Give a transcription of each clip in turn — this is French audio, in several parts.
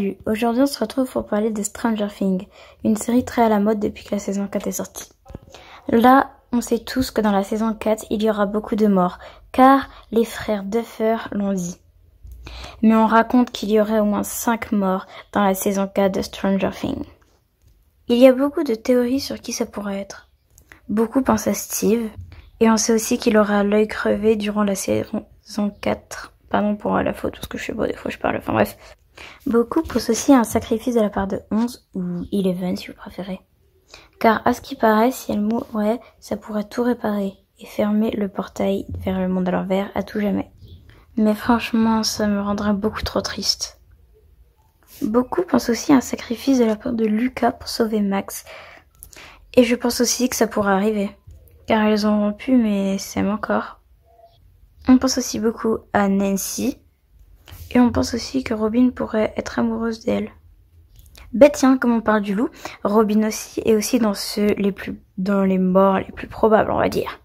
Salut, aujourd'hui on se retrouve pour parler de Stranger Things, une série très à la mode depuis que la saison 4 est sortie. Là, on sait tous que dans la saison 4, il y aura beaucoup de morts, car les frères Duffer l'ont dit. Mais on raconte qu'il y aurait au moins 5 morts dans la saison 4 de Stranger Things. Il y a beaucoup de théories sur qui ça pourrait être. Beaucoup pensent à Steve, et on sait aussi qu'il aura l'œil crevé durant la saison 4. Pardon pour la faute, parce que je sais pas, des fois je parle, enfin bref. Beaucoup pensent aussi à un sacrifice de la part de 11 ou 11 si vous préférez. Car à ce qui paraît, si elle mourait, ça pourrait tout réparer et fermer le portail vers le monde à l'envers à tout jamais. Mais franchement, ça me rendrait beaucoup trop triste. Beaucoup pensent aussi à un sacrifice de la part de Lucas pour sauver Max. Et je pense aussi que ça pourrait arriver. Car elles ont rompu mais s'aiment encore. On pense aussi beaucoup à Nancy. Et on pense aussi que Robin pourrait être amoureuse d'elle. Ben tiens, comme on parle du loup, Robin aussi est aussi dans les morts les plus probables, on va dire.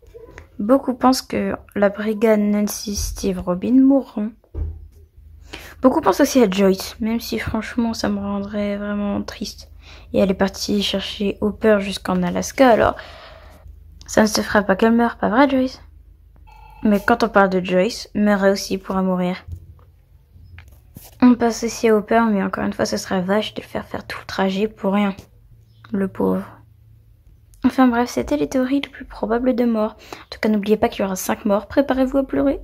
Beaucoup pensent que la brigade Nancy, Steve, Robin mourront. Beaucoup pensent aussi à Joyce, même si franchement ça me rendrait vraiment triste. Et elle est partie chercher Hopper jusqu'en Alaska, alors ça ne se ferait pas qu'elle meure, pas vrai Joyce? Mais quand on parle de Joyce, Murray aussi pourra mourir. On passe aussi à Hopper, mais encore une fois, ce serait vache de le faire tout le trajet pour rien. Le pauvre. Enfin bref, c'était les théories les plus probables de mort. En tout cas, n'oubliez pas qu'il y aura 5 morts. Préparez-vous à pleurer.